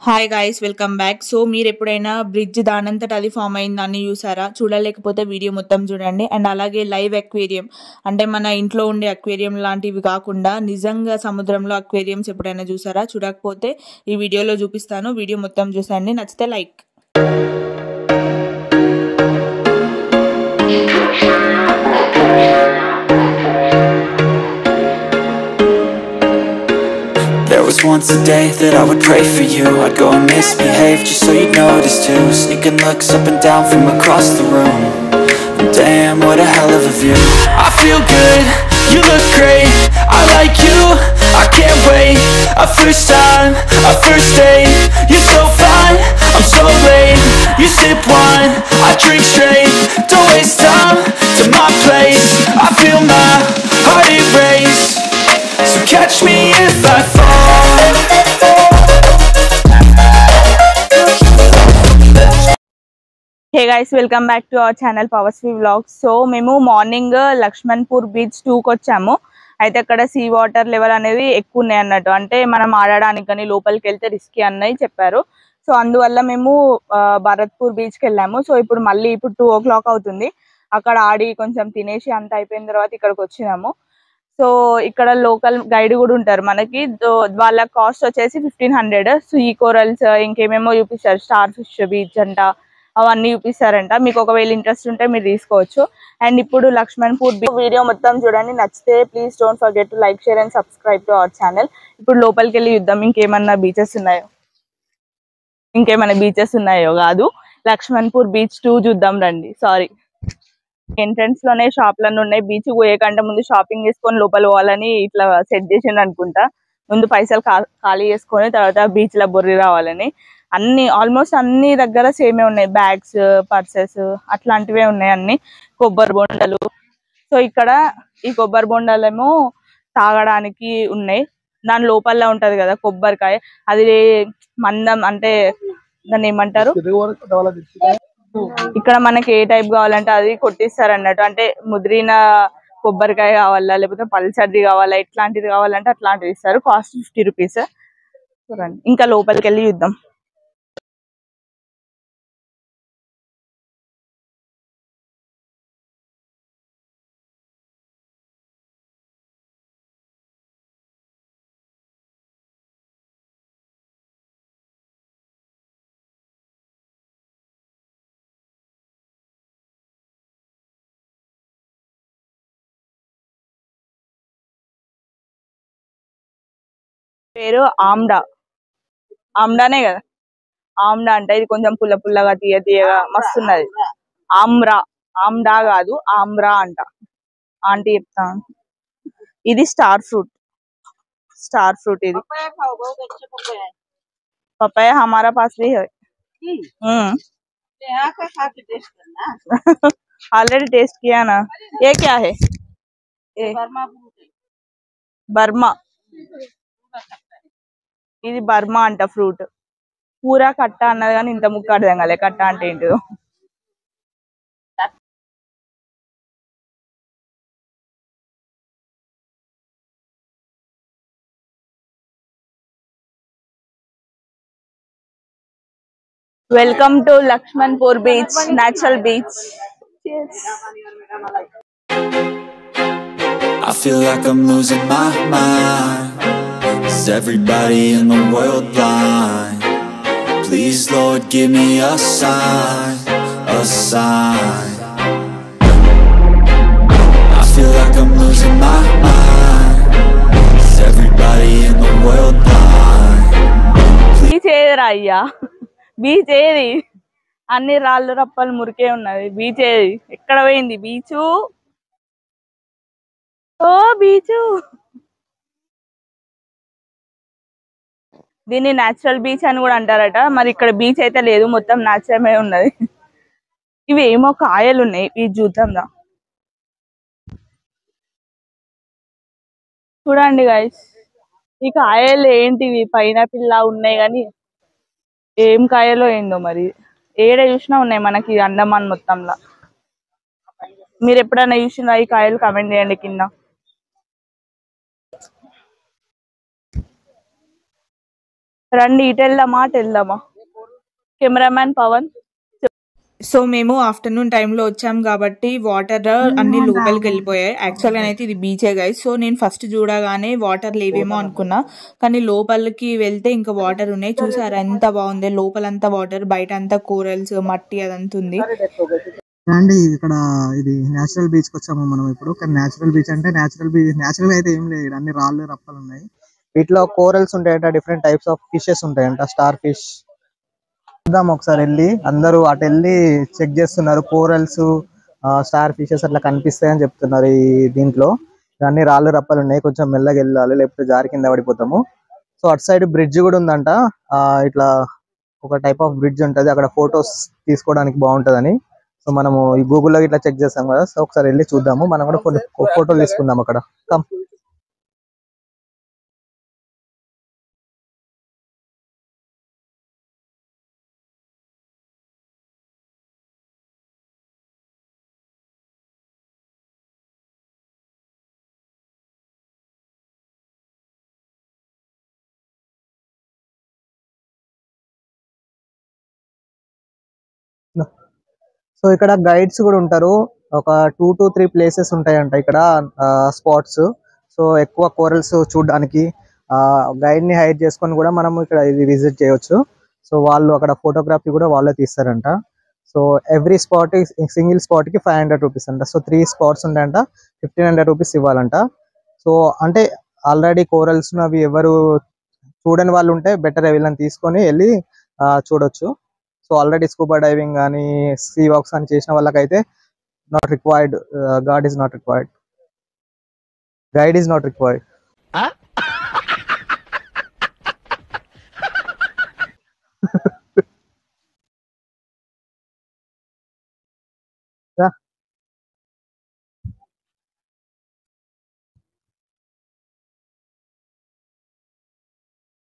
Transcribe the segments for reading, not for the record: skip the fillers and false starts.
Hi guys welcome back. So మీరు ఎప్పుడైనా bridge దానంతట అది ఫామ్ అయిందని చూసారా? చూడలేకపోతే వీడియో మొత్తం చూడండి. అండ్ అలాగే లైవ్ అక్వేరియం అంటే మన ఇంట్లో ఉండే అక్వేరియం లాంటివి కాకుండా నిజంగా సముద్రంలో అక్వేరియంస్ ఎప్పుడైనా చూసారా? చూడకపోతే ఈ వీడియోలో చూపిస్తాను. వీడియో మొత్తం చూసండి, నచ్చితే like. There was once a day that I would pray for you. I'd go and misbehave just so you'd notice too. Sneaking looks up and down from across the room. And damn, what a hell of a view. I feel good, you look great. I like you, I can't wait. A first time, a first date. You're so fine, I'm so late. You sip wine, I drink straight. Don't waste time to my place. I feel my heart erase. So catch me if I fall. Hey guys welcome back to our channel పవర్స్వి vlogs. So మేము morning Laxmanpur beach 2కి వచ్చాము. అయితే అక్కడ sea water level అనేది ఎక్కువ ఉన్నాయి అన్నట్టు, అంటే మనం ఆడడానికి కానీ లోపలికి వెళ్తే రిస్కీ అన్నది చెప్పారు. సో అందువల్ల మేము భరత్పూర్ బీచ్కి వెళ్ళాము. సో ఇప్పుడు మళ్ళీ 2 o'clock అవుతుంది. అక్కడ ఆడి కొంచెం తినేసి అంత అయిపోయిన తర్వాత ఇక్కడికి వచ్చినాము. సో ఇక్కడ లోకల్ గైడ్ కూడా ఉంటారు మనకి. వాళ్ళ కాస్ట్ వచ్చేసి 1500. సో ఈ కోరల్స్ ఇంకేమేమో చూపిస్తారు, స్టార్ ఫిష్ బీచ్ అంట, అవన్నీ చూపిస్తారంట. మీకు ఒకవేళ ఇంట్రెస్ట్ ఉంటే మీరు తీసుకోవచ్చు. అండ్ ఇప్పుడు లక్ష్మణ్పూర్ వీడియో మొత్తం చూడండి, నచ్చితే please don't forget to like, share and subscribe to our channel. ఇప్పుడు లోపలికి వెళ్ళి చూద్దాం ఇంకేమన్నా బీచెస్ ఉన్నాయో కాదు, లక్ష్మణ్పూర్ బీచ్ 2 చూద్దాం రండి. సారీ, ఎంట్రన్స్ లోనే షాప్లన్నీ ఉన్నాయి. బీచ్ పోయే కంటే ముందు షాపింగ్ చేసుకొని లోపల పోవాలని ఇట్లా సెట్ చేసిండు అనుకుంటా. ముందు పైసలు ఖాళీ చేసుకొని తర్వాత బీచ్ లో బొర్రి రావాలని. అన్ని ఆల్మోస్ట్ అన్ని దగ్గర సేమే ఉన్నాయి, బ్యాగ్స్, పర్సెస్ అట్లాంటివే ఉన్నాయి అన్ని. కొబ్బరి బొండలు. సో ఇక్కడ ఈ కొబ్బరి బొండాలేమో తాగడానికి ఉన్నాయి. దాని లోపల ఉంటది కదా కొబ్బరికాయ, అది మందం అంటే దాన్ని ఏమంటారు, ఇక్కడ మనకి ఏ టైప్ కావాలంటే అది కొట్టిస్తారు అన్నట్టు. అంటే ముదిరిన కొబ్బరికాయ కావాలా లేకపోతే పల్సర్ది కావాలా, ఎట్లాంటిది కావాలంటే అట్లాంటిది ఇస్తారు. Cost 50 rupees. చూడండి ఇంకా లోపలికి వెళ్ళి చూద్దాం. పేరు ఆమ్డానే కదా, ఆమ్డా అంట. ఇది కొంచెం పుల్ల పుల్లగా తీయ తీయగా మస్తున్నది. ఆమ్డా కాదు, ఆమ్రా అంట. ఆంటీ చెప్తా. ఇది స్టార్ ఫ్రూట్ ఇది. पपाया हमारा पास भी है. ऑलरेडी टेस्ट किया ना. ये क्या है? बर्मा. ఇది బర్మా అంట ఫ్రూట్. పూరా కట్ట అన్నది కానీ ఇంత ముక్క అర్థం కాలే కట్ట అంటే ఏంటిదో. Welcome to Lakshmanpur beach, natural beach. I feel like I'm losing my mind. Is everybody in the world blind? Please Lord give me a sign, a sign. I feel like I'm losing my mind. Is everybody in the world blind? Beach ఏదిరా అయ్యా, beach ఏది? అన్ని రాళ్ళు రప్పలు మురికే ఉన్నది. Beach ఏది? ఎక్కడ పోయింది బీచు? ఓ బీచు. దీన్ని నేచురల్ బీచ్ అని కూడా అంటారట. మరి ఇక్కడ బీచ్ అయితే లేదు, మొత్తం నేచురల్ ఉన్నది. ఇవి ఏమో కాయలు ఉన్నాయి, ఇవి చూద్దాం రా. చూడండి గైస్, ఈ కాయలు ఏంటివి? పైనాపిల్ లా ఉన్నాయి కానీ ఏం కాయలో ఏందో మరి. ఏడ చూసినా ఉన్నాయి మనకి అండమాన్ మొత్తంలో. మీరు ఎప్పుడైనా చూసినా ఈ కాయలు? కామెంట్ చేయండి కింద. రండి ఇటు వెళ్దామా అటు వెళ్దామా కెమెరామ్యాన్ పవన్. సో మేము ఆఫ్టర్నూన్ టైంలో వచ్చాం కాబట్టి వాటర్ అన్ని లోపలికి వెళ్ళిపోయాయి. యాక్చువల్గా అయితే ఇది బీచే గైస్. సో నేను ఫస్ట్ చూడగానే వాటర్ లేవేమో అనుకున్నా, కానీ లోపలికి వెళ్తే ఇంకా వాటర్ ఉన్నాయి. చూసారా ఎంత బాగుంది, లోపలంతా వాటర్, బయట అంతా కోరల్స్ మట్టి అదంతా ఉంది. అండి ఇక్కడ ఇది నేచురల్ బీచ్ కి వచ్చాము మనం ఇప్పుడు. కానీ నేచురల్ బీచ్ అంటే నేచురల్ అయితే ఏం లేదు, అన్ని రాళ్ళు రప్పలు ఉన్నాయి. వీటిలో కోరల్స్ ఉంటాయంట, డిఫరెంట్ టైప్స్ ఆఫ్ ఫిషెస్ ఉంటాయంట, స్టార్ ఫిష్. చూద్దాం ఒకసారి వెళ్ళి, అందరూ అటు వెళ్ళి చెక్ చేస్తున్నారు. కోరల్స్, స్టార్ ఫిషెస్ అట్లా కనిపిస్తాయని చెప్తున్నారు. ఈ దీంట్లో అన్ని రాళ్ళు రప్పలు ఉన్నాయి, కొంచెం మెల్లగా వెళ్ళాలి లేకపోతే జారి కింద పడిపోతాము. సో అటు సైడ్ బ్రిడ్జ్ కూడా ఉందంట. ఇట్లా ఒక టైప్ ఆఫ్ బ్రిడ్జ్ ఉంటది, అక్కడ ఫొటోస్ తీసుకోవడానికి బాగుంటదని. సో మనము ఈ గూగుల్లో ఇట్లా చెక్ చేస్తాం కదా, సో ఒకసారి వెళ్ళి చూద్దాము. మనం కూడా ఫోటోలు తీసుకుందాం అక్కడ. కమ్. సో ఇక్కడ గైడ్స్ కూడా ఉంటారు. ఒక 2 to 3 ప్లేసెస్ ఉంటాయంట ఇక్కడ, స్పాట్స్. సో ఎక్కువ కోరల్స్ చూడడానికి గైడ్ ని హైర్ చేసుకొని కూడా మనం ఇక్కడ ఇది విజిట్ చేయొచ్చు. సో వాళ్ళు అక్కడ ఫోటోగ్రఫీ కూడా వాళ్ళే తీస్తారంట. So every spot, single spot కి 500 రూపీస్ అంట. సో 3 స్పాట్స్ ఉంటాయంట, 1500 రూపీస్ ఇవ్వాలంట. సో అంటే ఆల్రెడీ కోరల్స్ అవి ఎవరు చూడని వాళ్ళు ఉంటే బెటర్ వీళ్ళని తీసుకొని వెళ్ళి చూడొచ్చు. సో ఆల్రెడీ స్కూబా డైవింగ్ కానీ సీ వాక్స్ అని చేసిన వాళ్ళకైతే not required, guide is not required.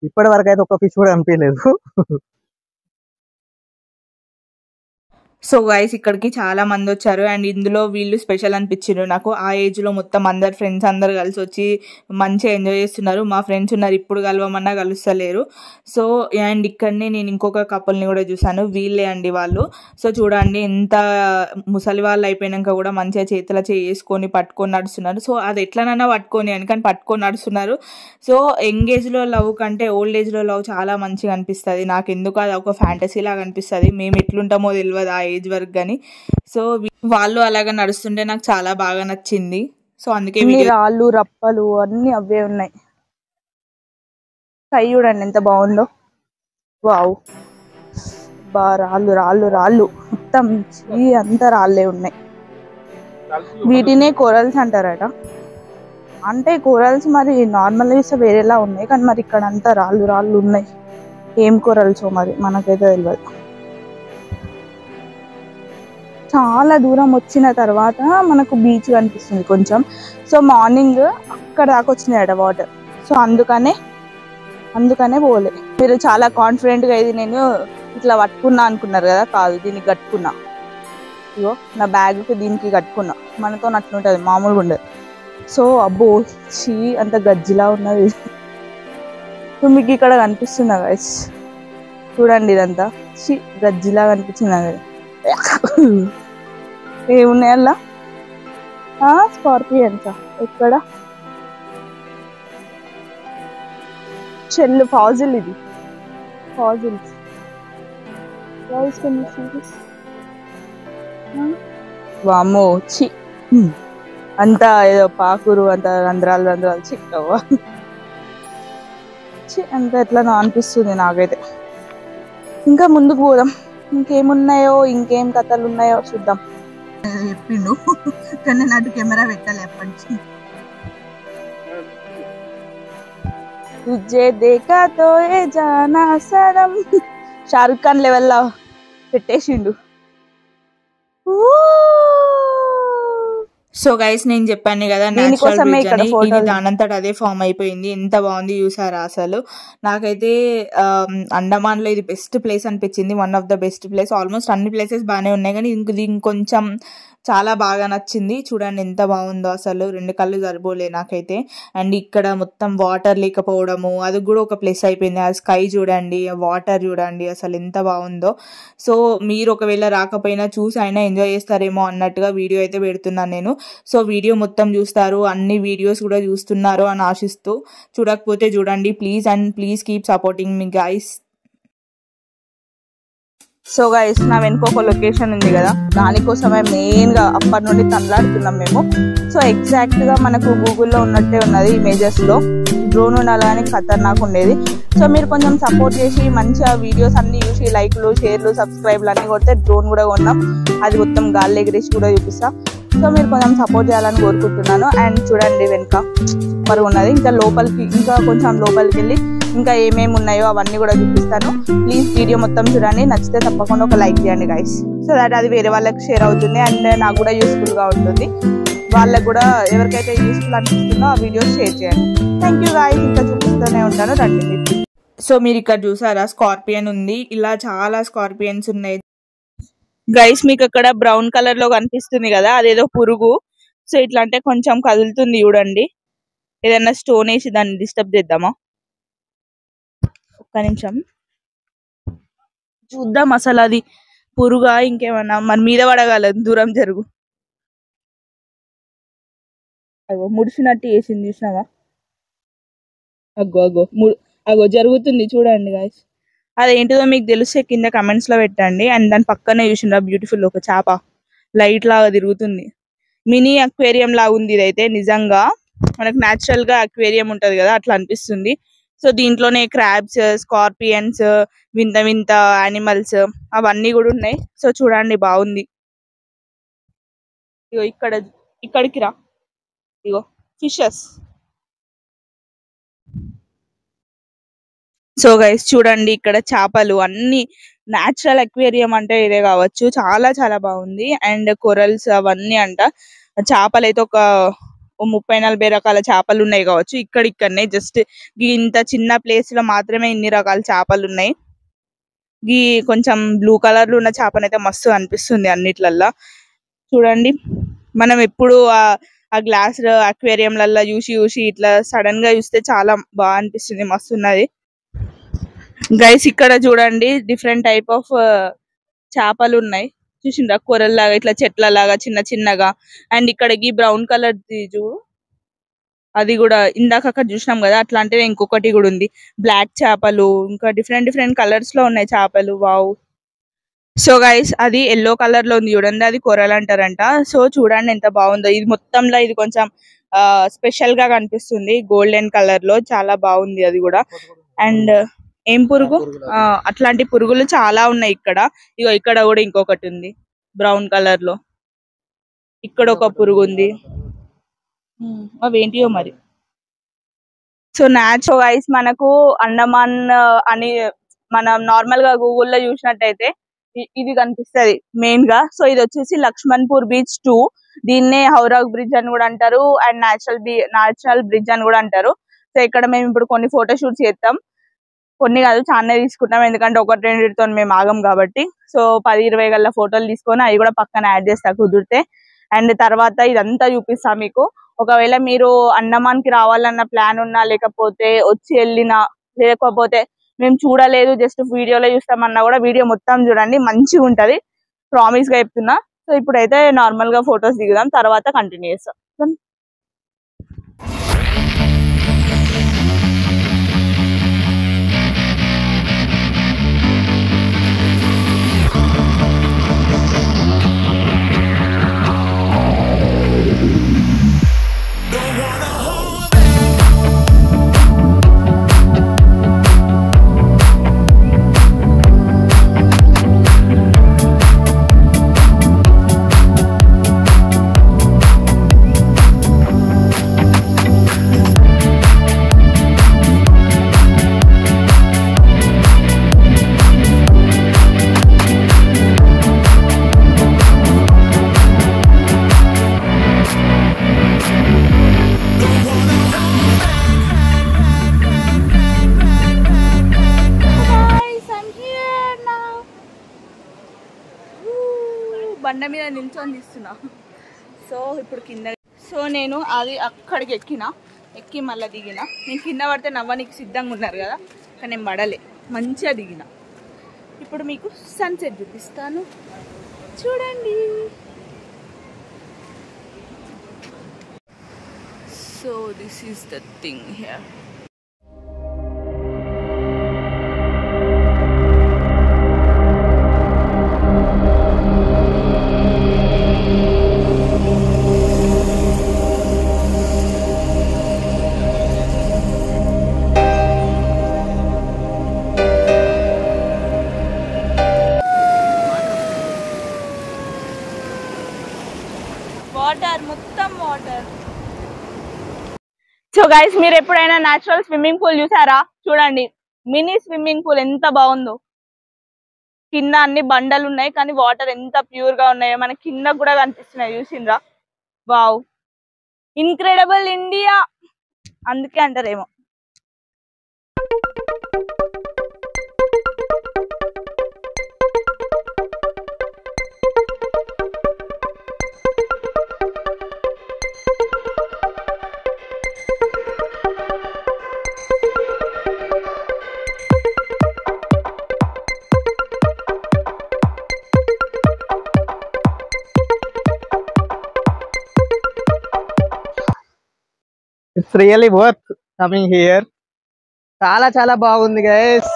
ఇప్పటి వరకు అయితే ఒక ఫిష్ కూడా అనిపించలేదు. సో గైస్ ఇక్కడికి చాలా మంది వచ్చారు, అండ్ ఇందులో వీళ్ళు స్పెషల్ అనిపించారు నాకు. ఆ ఏజ్ లో మొత్తం అందరు ఫ్రెండ్స్ అందరు కలిసి వచ్చి మంచిగా ఎంజాయ్ చేస్తున్నారు. మా ఫ్రెండ్స్ ఉన్నారు, ఇప్పుడు కలవమన్నా కలుస్తలేరు. సో అండ్ ఇక్కడనే నేను ఇంకొక కపుల్ని కూడా చూసాను, వీళ్ళే అండి వాళ్ళు. సో చూడండి ఎంత ముసలి వాళ్ళు అయిపోయినాక కూడా మంచిగా చేతిలో చేసుకొని పట్టుకొని నడుస్తున్నారు. సో అది ఎట్లనైనా పట్టుకొని అని, కానీ పట్టుకొని నడుస్తున్నారు. సో యంగ్ ఏజ్ లో లవ్ కంటే ఓల్డ్ ఏజ్ లో లవ్ చాలా మంచిగా అనిపిస్తుంది నాకు. ఎందుకు అది ఒక ఫ్యాంటసీ లాగా అనిపిస్తుంది. మేము ఎట్లుంటామో తెలియదు ఆ ఏజ్ వరకు కానీ. సో వాళ్ళు అలాగా నడుస్తుంటే నాకు చాలా బాగా నచ్చింది. సో అందుకే రాళ్ళు రప్పలు అన్ని అవే ఉన్నాయి. కై చూడండి ఎంత బాగుందో, వావ్. రాళ్ళు రాళ్ళు రాళ్ళు మొత్తం అంతా రాళ్ళే ఉన్నాయి. వీటినే కోరల్స్ అంటారట. అంటే కోరల్స్ మరి నార్మల్ చూస్తే వేరేలా ఉన్నాయి, కానీ మరి ఇక్కడ అంతా రాళ్ళు రాళ్ళు ఉన్నాయి. ఏం కోరల్సో మరి మనకైతే తెలియదు. చాలా దూరం వచ్చిన తర్వాత మనకు బీచ్ కనిపిస్తుంది కొంచెం. సో మార్నింగ్ అక్కడ దాకా వచ్చినాయట వాటర్. సో అందుకనే పోలే. మీరు చాలా కాన్ఫిడెంట్గా ఇది నేను ఇట్లా పట్టుకున్నా అనుకున్నారు కదా, కాదు, దీనికి కట్టుకున్నా. ఇగో నా బ్యాగ్కి దీనికి కట్టుకున్నా. మనతో అట్లుంటుంది, మామూలుగా ఉండదు. సో అబ్బో అంత గజ్జిలా ఉన్నది. సో మీకు ఇక్కడ కనిపిస్తుందా గైస్, చూడండి ఇదంతా గజ్జిలా కనిపించిందా కదా. ఏమున్నాయి అలా? స్కార్పియన్స్ ఎక్కడ? చెల్లు ఫాజిల్, ఇది ఫాజిల్స్. వామ్మో అంతా ఏదో పాకురు, అంత రంధ్రాలు రంధ్రాలు చిక్కవా అంత ఎట్లా అనిపిస్తుంది నాకైతే. ఇంకా ముందుకు పోదాం, ఇంకేమున్నాయో ఇంకేం కథలు ఉన్నాయో చూద్దాం. చెప్పిండు కానీ నాటు కెమెరా పెట్టాలి ఎప్పటి నుంచి. తుజే దేఖా తో ఏ జానా సనమ్, షారుఖ్ ఖాన్ లెవెల్లో పెట్టేసిండు. సో గైస్ నేను చెప్పాను కదా నేచురల్ బ్రిడ్జ్ అని, ఇది దానంతట అదే ఫామ్ అయిపోయింది. ఎంత బాగుంది చూసారా అసలు. నాకైతే అండమాన్ లో ఇది బెస్ట్ ప్లేస్ అనిపించింది, one of the best place. Almost అన్ని ప్లేసెస్ బాగానే ఉన్నాయి కానీ ఇంకొంచెం చాలా బాగా నచ్చింది. చూడండి ఎంత బాగుందో అసలు, 2 కళ్ళు సరిపోలే నాకైతే. అండ్ ఇక్కడ మొత్తం వాటర్ లేకపోవడము అది కూడా ఒక ప్లేస్ అయిపోయింది. ఆ స్కై చూడండి, వాటర్ చూడండి అసలు ఎంత బాగుందో. సో మీరు ఒకవేళ రాకపోయినా చూసి అయినా ఎంజాయ్ చేస్తారేమో అన్నట్టుగా వీడియో అయితే పెడుతున్నాను నేను. సో వీడియో మొత్తం చూస్తారు, అన్ని వీడియోస్ కూడా చూస్తున్నారు అని ఆశిస్తూ. చూడకపోతే చూడండి please, and please keep supporting me guys. So guys నా వెనుక ఒక లొకేషన్ ఉంది కదా, దానికోసమే మెయిన్గా అప్పటి నుండి తనలాడుతున్నాం మేము. సో ఎగ్జాక్ట్గా మనకు గూగుల్లో ఉన్నట్టే ఉన్నది ఇమేజెస్లో. డ్రోన్ ఉండాలని ఖతర్నాక్ ఉండేది. సో మీరు కొంచెం సపోర్ట్ చేసి మంచిగా వీడియోస్ అన్ని చూసి లైక్లు, షేర్లు, సబ్స్క్రైబ్లు అన్నీ కొడితే డ్రోన్ కూడా కొన్నాం, అది మొత్తం గాల్లో ఎగిరేసి కూడా చూపిస్తా. సో మీరు కొంచెం సపోర్ట్ చేయాలని కోరుకుంటున్నాను. అండ్ చూడండి వెనుక సూపర్ ఉన్నది. ఇంకా కొంచెం లోపలికి వెళ్ళి ఇంకా ఏమేమి ఉన్నాయో అవన్నీ కూడా చూపిస్తాను. ప్లీజ్ వీడియో మొత్తం చూడండి, నచ్చితే తప్పకుండా ఒక లైక్ చేయండి గైస్. సో దట్ అది వేరే వాళ్ళకి షేర్ అవుతుంది అండ్ నాకు కూడా యూస్ఫుల్గా ఉంటుంది. వాళ్ళకు కూడా ఎవరికైతే యూస్ఫుల్ అనిపిస్తుందో ఆ వీడియోస్ షేర్ చేయండి. Thank you guys. ఇంకా చూపిస్తూనే ఉంటాను, రండి. సో మీరు ఇక్కడ చూసారా స్కార్పియన్ ఉంది, ఇలా చాలా స్కార్పియన్స్ ఉన్నాయి గైస్. మీకు అక్కడ బ్రౌన్ కలర్ లో కనిపిస్తుంది కదా, అదేదో పురుగు. సో ఇట్లా అంటే కొంచెం కదులుతుంది చూడండి. ఏదైనా స్టోన్ వేసి దాన్ని డిస్టర్బ్ చేద్దామా, ఒక్క నిమిషం చూద్దాం అసలు అది పురుగా ఇంకేమన్నా. మన మీద పడగలదు, దూరం జరుగు. అగో ముడిచినట్టు వేసింది చూసినావా, అగో జరుగుతుంది చూడండి గాయస్. అదేంటిదో మీకు తెలిస్తే కింద కమెంట్స్ లో పెట్టండి. అండ్ దాని పక్కనే చూసిండ్రా బ్యూటిఫుల్ ఒక చేప లైట్ లాగా తిరుగుతుంది. మినీ అక్వేరియం లాగా ఉంది ఇదైతే. నిజంగా మనకు న్యాచురల్ గా అక్వేరియం ఉంటది కదా అట్లా అనిపిస్తుంది. సో దీంట్లోనే క్రాబ్స్, స్కార్పియన్స్, వింత వింత యానిమల్స్ అవన్నీ కూడా ఉన్నాయి. సో చూడండి బాగుంది. ఇగో ఇక్కడికి రా, ఇగో ఫిషెస్. సో గైస్ చూడండి ఇక్కడ చేపలు అన్ని. న్యాచురల్ అక్వేరియం అంటే ఇదే కావచ్చు, చాలా చాలా బాగుంది. అండ్ కొరల్స్ అవన్నీ అంట. చేపలు అయితే ఒక 30-40 రకాల చేపలు ఉన్నాయి కావచ్చు ఇక్కడనే. జస్ట్ ఇంత చిన్న ప్లేస్ లో మాత్రమే ఇన్ని రకాల చేపలు ఉన్నాయి. ఈ కొంచెం బ్లూ కలర్ లో ఉన్న చేపనైతే మస్తు అనిపిస్తుంది అన్నిట్లల్లా. చూడండి మనం ఎప్పుడు ఆ గ్లాస్ అక్వేరియంలల్లా చూసి ఇట్లా సడన్ గా చూస్తే చాలా బాగా అనిపిస్తుంది, మస్తు ఉన్నది గైస్. ఇక్కడ చూడండి డిఫరెంట్ టైప్ ఆఫ్ చేపలు ఉన్నాయి చూసిండ్రా, కూరల్లాగా ఇట్లా చెట్లలాగా చిన్న చిన్నగా. అండ్ ఇక్కడికి బ్రౌన్ కలర్ చూడు, అది కూడా ఇందాక అక్కడ చూసినాం కదా అట్లాంటివి ఇంకొకటి కూడా ఉంది. బ్లాక్ చేపలు, ఇంకా డిఫరెంట్ కలర్స్ లో ఉన్నాయి చేపలు. వావ్. సో గైస్ అది ఎల్లో కలర్ లో ఉంది చూడండి, అది కొరల్ అంటారంట. సో చూడండి ఎంత బాగుందో. ఇది మొత్తంలో ఇది కొంచెం స్పెషల్ గా కనిపిస్తుంది, గోల్డెన్ కలర్ లో. చాలా బాగుంది అది కూడా. అండ్ ఏం పురుగు, అట్లాంటి పురుగులు చాలా ఉన్నాయి ఇక్కడ. ఇగో ఇక్కడ కూడా ఇంకొకటి ఉంది బ్రౌన్ కలర్ లో. ఇక్కడ ఒక పురుగు ఉంది, అవేంటియో మరి. సో న్యాచురల్ గైస్ మనకు అండమాన్ అని మనం నార్మల్ గా గూగుల్లో చూసినట్టయితే ఇది కనిపిస్తుంది మెయిన్ గా. సో ఇది వచ్చేసి లక్ష్మణ్పూర్ బీచ్ 2. దీన్నే హౌరాగ్ బ్రిడ్జ్ అని కూడా అంటారు అండ్ నేషనల్ బ్రిడ్జ్ అని కూడా అంటారు. సో ఇక్కడ మేము ఇప్పుడు కొన్ని ఫోటో షూట్స్ చేస్తాం, కొన్ని కాదు చాలానే తీసుకుంటాం, ఎందుకంటే 1-2తో మేము ఆగం కాబట్టి. సో 10-20 గల్ల ఫోటోలు తీసుకొని అవి కూడా పక్కన యాడ్ చేస్తా కుదిరితే. అండ్ తర్వాత ఇదంతా చూపిస్తా మీకు. ఒకవేళ మీరు అండమాన్ కి రావాలన్న ప్లాన్ ఉన్నా, లేకపోతే వచ్చి వెళ్ళినా, లేకపోతే మేము చూడలేదు జస్ట్ వీడియోలో చూస్తామన్నా కూడా వీడియో మొత్తం చూడండి, మంచిగా ఉంటది, ప్రామిస్ గా చెప్తున్నా. సో ఇప్పుడైతే నార్మల్ గా ఫొటోస్ దిగుదాం, తర్వాత కంటిన్యూ చేస్తాం. బండ మీద నిల్చొని తీస్తున్నా. సో ఇప్పుడు కింద, సో నేను అది అక్కడికి ఎక్కి మళ్ళీ దిగిన. నేను కింద పడితే నవ్వనికి సిద్ధంగా ఉన్నారు కదా, కానీ నేను పడలే, మంచిగా దిగిన. ఇప్పుడు మీకు సన్సెట్ చూపిస్తాను, చూడండి. So this is the thing here. Water, మొత్తం వాటర్. సో గైస్, మీరు ఎప్పుడైనా న్యాచురల్ స్విమ్మింగ్ పూల్ చూసారా? చూడండి, మినీ స్విమ్మింగ్ పూల్ ఎంత బాగుందో. కింద అన్ని బండలు ఉన్నాయి, కానీ వాటర్ ఎంత ప్యూర్ గా ఉన్నాయో మన కింద కూడా కనిపిస్తున్నాయి. చూసిండ్రా? వావ్, ఇన్క్రెడిబుల్ ఇండియా అందుకే అంటారేమో. It's really worth coming here. చాలా చాలా బాగుంది గైస్.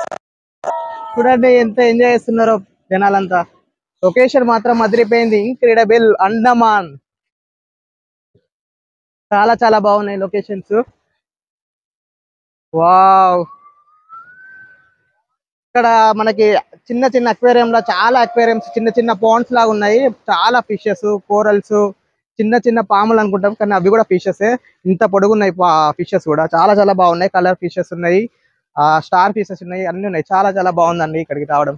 చూడండి ఎంత ఎంజాయ్ చేస్తున్నారో జనాలంతా. లొకేషన్ మాత్రం అదిరిపోయింది, ఇంక్రెడిబుల్ అండమాన్. చాలా చాలా బాగున్నాయి లొకేషన్స్. వావ్, ఇక్కడ మనకి చిన్న చిన్న అక్వేరియం లా చాలా అక్వేరియంస్, చిన్న చిన్న పాండ్స్ లాగా ఉన్నాయి. చాలా ఫిషెస్, కోరల్స్, చిన్న చిన్న పాములు అనుకుంటాం, కానీ అవి కూడా ఫిషెస్. ఇంత పొడుగున్నాయి ఫిషెస్ కూడా. చాలా చాలా బాగున్నాయి. కలర్ ఫిషెస్ ఉన్నాయి, స్టార్ ఫిషెస్ ఉన్నాయి, అన్ని ఉన్నాయి. చాలా చాలా బాగుందండి ఇక్కడికి రావడం.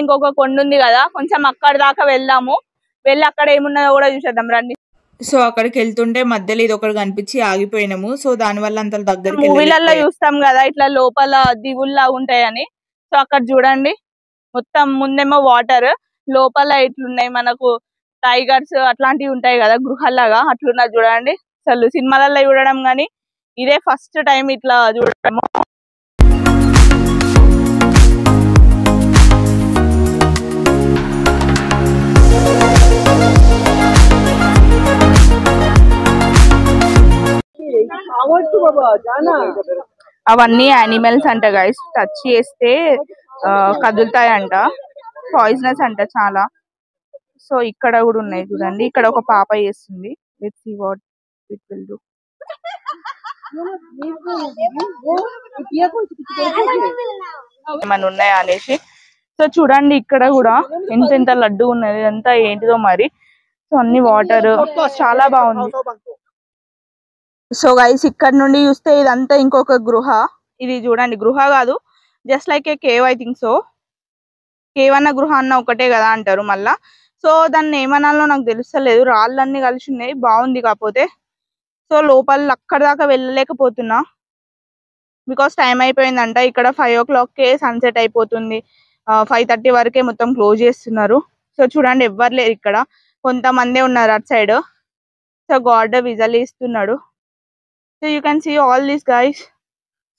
ఇంకొక కొండ ఉంది కదా, కొంచెం అక్కడ దాకా వెళ్దాము. వెళ్ళి అక్కడ ఏమున్నదో కూడా చూసేద్దాం రండి. సో అక్కడికి వెళ్తుంటే మధ్యలో ఇది ఒకటి కనిపించి ఆగిపోయినాము. సో దాని వల్ల అంత దగ్గర మూవీలలో చూస్తాం కదా ఇట్లా లోపల దివుల్లా ఉంటాయని. సో అక్కడ చూడండి, మొత్తం ముందేమో వాటర్, లోపల ఇట్లున్నాయి మనకు టైగర్స్ అట్లాంటివి ఉంటాయి కదా గృహాలాగా, అట్లున్నది చూడండి. అసలు సినిమాలలో చూడడం కానీ ఇదే ఫస్ట్ టైం ఇట్లా చూడటము. అవన్నీ యానిమల్స్ అంట గైస్, టచ్ చేస్తే కదులుతాయంట, పాయిజనస్ అంట చాలా. సో ఇక్కడ కూడా ఉన్నాయి చూడండి. ఇక్కడ ఒక పాప చేస్తుంది. Let's see what it will do. ఏమన్నా ఉన్నాయా అనేసి. సో చూడండి ఇక్కడ కూడా ఎంత ఎంత లడ్డు ఉన్నది, అంతా ఏంటిదో మరి. సో అన్ని వాటర్, చాలా బాగుంది. సో గైస్, ఇక్కడ నుండి చూస్తే ఇదంతా ఇంకొక గృహ. ఇది చూడండి, గృహ కాదు, just like A cave. I think so. Cave అన్న గృహ అన్న ఒకటే కదా అంటారు మళ్ళా. సో దాన్ని ఏమనాలో నాకు తెలుస్తలేదు, రాళ్ళన్నీ కలిసి ఉన్నాయి. బాగుంది కాకపోతే. సో లోపల అక్కడ దాకా వెళ్ళలేకపోతున్నా, బికాస్ టైం అయిపోయిందంట. ఇక్కడ 5 o'clockకే సన్సెట్ అయిపోతుంది, 5:30 వరకే మొత్తం క్లోజ్ చేస్తున్నారు. సో చూడండి, ఎవ్వరు లేరు ఇక్కడ, కొంతమంది ఉన్నారు అటు సైడ్. సో గాడ్ విజల్ ఇస్తున్నాడు. So you can see all these guys.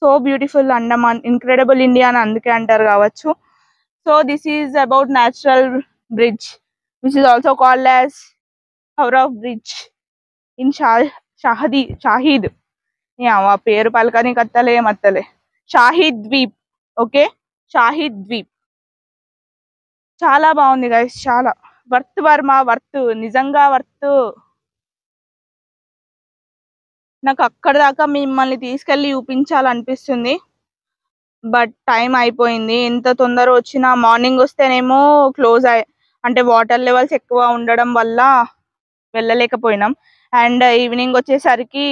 So beautiful Andaman, incredible India అని అందుకే అంటారు కావచ్చు. So this is about natural bridge, which is also called as Howrah bridge in Shaheed. ఆ పేరు పలకని కత్తలే మత్తలే. షాహీద్ ద్వీప్. ఓకే, షాహీద్ ద్వీప్. చాలా బాగుంది గైస్, చాలా వర్త్ వర్మ, వర్త్, నిజంగా వర్త్. నాకు అక్కడ దాకా మిమ్మల్ని తీసుకెళ్లి చూపించాలనిపిస్తుంది, బట్ టైం అయిపోయింది. ఎంత తొందర వచ్చినా మార్నింగ్ వస్తేనేమో క్లోజ్ అంటే వాటర్ లెవెల్స్ ఎక్కువ ఉండడం వల్ల వెళ్ళలేకపోయినాం. అండ్ ఈవినింగ్ వచ్చేసరికి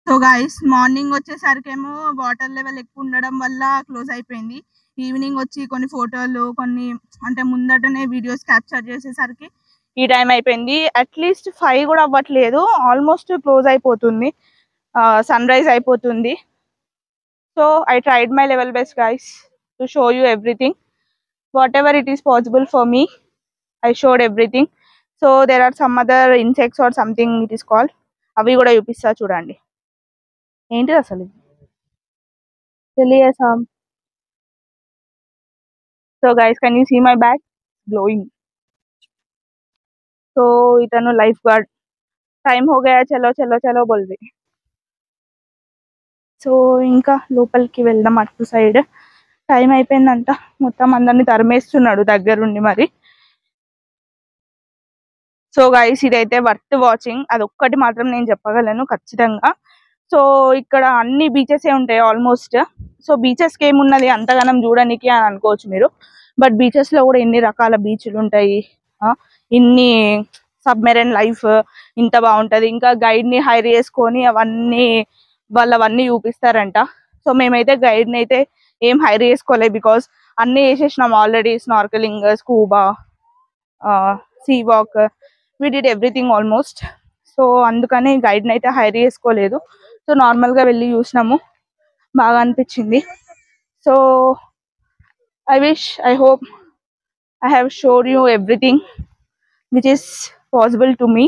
సో గైస్ మార్నింగ్ వచ్చేసరికి ఏమో వాటర్ లెవెల్ ఎక్కువ ఉండడం వల్ల క్లోజ్ అయిపోయింది. ఈవినింగ్ వచ్చి కొన్ని ఫోటోలు కొన్ని అంటే ముందటనే వీడియోస్ క్యాప్చర్ చేసేసరికి ఈ టైం అయిపోయింది. అట్లీస్ట్ 5 కూడా అవ్వట్లేదు, ఆల్మోస్ట్ క్లోజ్ అయిపోతుంది, సన్ రైజ్ అయిపోతుంది. So I tried my level best guys to show you everything, what ever it is possible for me. I showed everything. So there are some other insects or something it is called. అవి కూడా చూపిస్తా చూడండి. ఏంటిది అసలు తెలియసాం. So guys can you see my back glowing. So ఇతను lifeguard. Time హో గయా చలో చలో చలో బోల్ది. సో ఇంకా లోపలికి వెళ్దాం అటు సైడ్. టైం అయిపోయిందంట, మొత్తం అందరిని తరిమేస్తున్నాడు దగ్గరుండి మరి. సో గైస్ ఇదైతే వర్త్ వాచింగ్, అదొక్కటి మాత్రం నేను చెప్పగలను ఖచ్చితంగా. సో ఇక్కడ అన్ని బీచెస్ ఉంటాయి ఆల్మోస్ట్. సో బీచెస్కి ఏమున్నది అంతగానం చూడడానికి అని అనుకోవచ్చు మీరు, బట్ బీచెస్ లో కూడా ఎన్ని రకాల బీచ్లు ఉంటాయి, ఇన్ని సబ్మెరైన్ లైఫ్ ఇంత బాగుంటది. ఇంకా గైడ్ ని హైర్ చేసుకొని అవన్నీ వాళ్ళవన్నీ చూపిస్తారంట. సో మేమైతే గైడ్ ని అయితే ఏం హైర్ చేసుకోలేదు, బికాస్ అన్ని వేసేసినాం already. Snorkeling, scuba, sea walk, we did everything almost. So అందుకని గైడ్ని అయితే హైర్ చేసుకోలేదు. సో నార్మల్గా వెళ్ళి చూసినాము, బాగా అనిపించింది. So I hope I have showed you everything which is possible to me.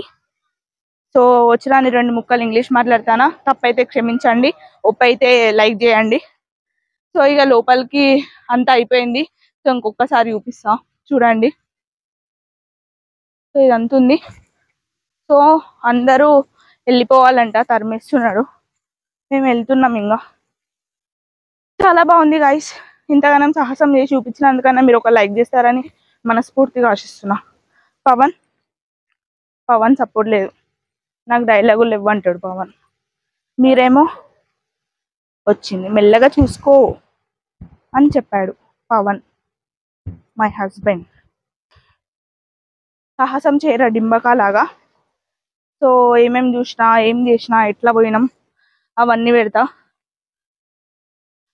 So వచ్చినాని 2 ముక్కలు ఇంగ్లీష్ మాట్లాడతానా, తప్పైతే క్షమించండి, ఒప్పైతే లైక్ చేయండి. సో ఇక లోపలికి అంతా అయిపోయింది. సో ఇంకొకసారి చూపిస్తా చూడండి. సో ఇదంతా ఉంది. సో అందరూ వెళ్ళిపోవాలంట, తరిమేస్తున్నాడు. మేము వెళ్తున్నాం. ఇంకా చాలా బాగుంది గైస్. ఇంతగానం సాహసం చేసి చూపించినందుకన్నా మీరు ఒక లైక్ చేస్తారని మనస్ఫూర్తిగా ఆశిస్తున్నా. పవన్ సపోర్ట్ లేదు, నాకు డైలాగులు ఇవ్వంటాడు పవన్. మీరేమో వచ్చింది మెల్లగా చూసుకో అని చెప్పాడు పవన్, మై హస్బెండ్. సాహసం చేయరా డింబకా లాగా. సో ఏమేమి చూసినా ఏం చేసినా ఎట్లా పోయినాం అవన్నీ పెడతా,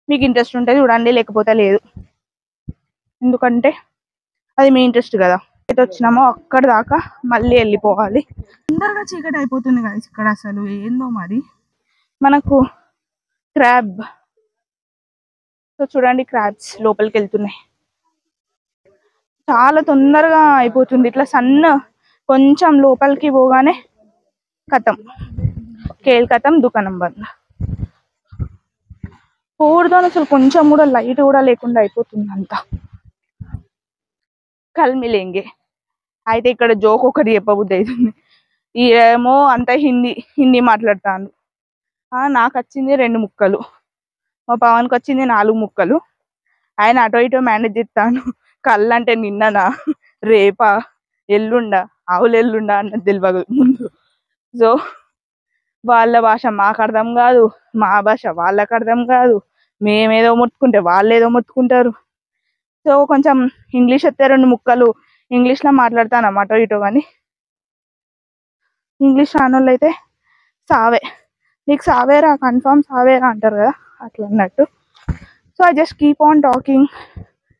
మీకు ఇంట్రెస్ట్ ఉంటే చూడండి, లేకపోతే లేదు. ఎందుకంటే అది మీ ఇంట్రెస్ట్ కదా. అయితే వచ్చినామో అక్కడ దాకా మళ్ళీ వెళ్ళిపోవాలి. తొందరగా చీకటి అయిపోతుంది కదా ఇక్కడ, అసలు ఏందో మరి. మనకు క్రాబ్, సో చూడండి క్రాబ్స్ లోపలికి వెళ్తున్నాయి. చాలా తొందరగా అయిపోతుంది. ఇట్లా సన్న కొంచెం లోపలికి పోగానే కథం, కేల్ కథం, దుకాణం బంద్. పూర్తో అసలు కొంచెం కూడా లైట్ కూడా లేకుండా అయిపోతుంది అంతా. కల్మిలేంగే. అయితే ఇక్కడ జోక్ ఒకటి చెప్పబుద్ధి అవుతుంది. ఏమో అంత హిందీ మాట్లాడతాను. నాకు వచ్చింది 2 ముక్కలు, మా పవన్కి వచ్చింది 4 ముక్కలు. ఆయన అటో ఇటో మేనేజ్ చేస్తాను. కళ్ళు అంటే నిన్ననా, రేపా, ఎల్లుండా, ఆవులు ఎల్లుండా అన్నది తెలియదు ముందు. సో వాళ్ళ భాష మాకు అర్థం కాదు, మా భాష వాళ్ళకి అర్థం కాదు. మేమేదో మొత్తుకుంటే వాళ్ళు ఏదో మొత్తుకుంటారు. సో కొంచెం ఇంగ్లీష్ వస్తే 2 ముక్కలు ఇంగ్లీష్లో మాట్లాడతాను అటో ఇటో. కానీ ఇంగ్లీష్ రానోళ్ళు అయితే సావే, నీకు సావేరా, కన్ఫర్మ్ సావేరా అంటారు కదా, అట్లా అన్నట్టు. So I just keep on talking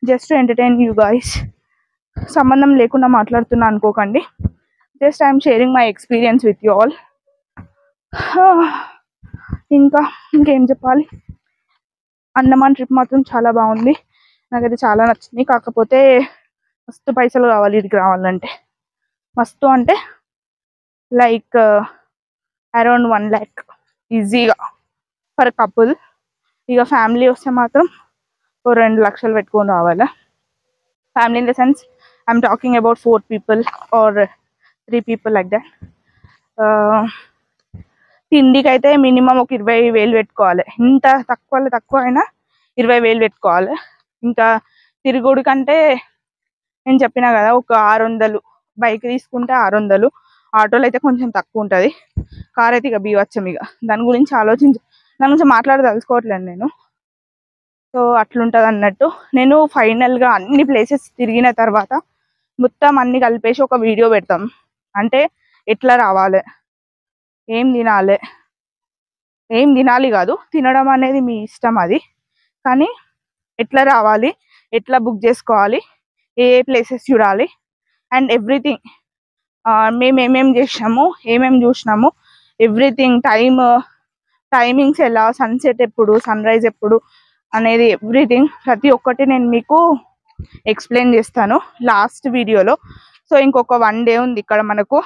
just to entertain you guys. సంబంధం లేకుండా మాట్లాడుతున్నా అనుకోకండి, just I'm sharing my experience with you all. ఇంకేం చెప్పాలి. అండమాన్ ట్రిప్ మాత్రం చాలా బాగుంది, నాకైతే చాలా నచ్చింది. కాకపోతే మస్తు పైసలు కావాలి ఇక్కడికి రావాలంటే. మస్తు అంటే లైక్ అరౌండ్ 1 lakh ఈజీగా ఫర్ కపుల్. ఇక ఫ్యామిలీ వస్తే మాత్రం 2 లక్షలు పెట్టుకొని రావాలా. Family in the sense I'm talking about 4 people or 3 people like that. తిండికి అయితే మినిమం ఒక 20,000 పెట్టుకోవాలి. ఇంత తక్కువ అయినా 20,000 పెట్టుకోవాలి. ఇంకా తిరుగుడు కంటే నేను చెప్పినా కదా ఒక 600 బైక్ తీసుకుంటే 600, ఆటోలో అయితే కొంచెం తక్కువ ఉంటుంది, కార్ అయితే ఇక బీవచ్చం. ఇక దాని గురించి దాని గురించి మాట్లాడదలుచుకోవట్లేదు నేను. సో అట్లుంటుంది అన్నట్టు. నేను ఫైనల్గా అన్ని ప్లేసెస్ తిరిగిన తర్వాత మొత్తం అన్ని కలిపేసి ఒక వీడియో పెడతాం. అంటే ఎట్లా రావాలి, ఏం తినాలి కాదు, తినడం అనేది మీ ఇష్టం అది, కానీ ఎట్లా రావాలి, ఎట్లా బుక్ చేసుకోవాలి, ఏ ప్లేసెస్ చూడాలి అండ్ ఎవ్రీథింగ్, మేము ఏమేమి చేసాము, ఏమేమి చూసినాము, ఎవ్రీథింగ్, టైమింగ్స్ ఎలా, సన్సెట్ ఎప్పుడు, సన్ రైజ్ ఎప్పుడు అనేది ఎవ్రీథింగ్ ప్రతి ఒక్కటి నేను మీకు ఎక్స్ప్లెయిన్ చేస్తాను లాస్ట్ వీడియోలో. సో ఇంకొక 1 డే ఉంది ఇక్కడ మనకు.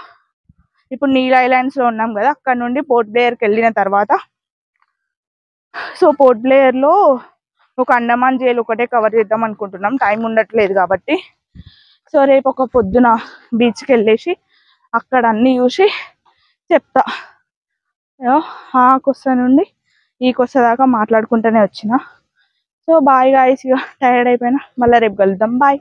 ఇప్పుడు నీల్ ఐలాండ్స్లో ఉన్నాం కదా, అక్కడ నుండి పోర్ట్ బ్లేయర్కి వెళ్ళిన తర్వాత, సో పోర్ట్ బ్లేయర్లో ఒక అండమాన్ జైలు ఒకటే కవర్ చేద్దాం అనుకుంటున్నాం, టైం ఉండట్లేదు కాబట్టి. సో రేపు ఒక పొద్దున బీచ్కి వెళ్ళేసి అక్కడ అన్నీ చూసి చెప్తా. ఆ కొస్త నుండి ఈ కొస్త దాకా మాట్లాడుకుంటూనే వచ్చిన. సో బాయ్ గాయ్స్, ఇక టైర్డ్ అయిపోయినా, మళ్ళీ రేపు కలుద్దాం, బాయ్.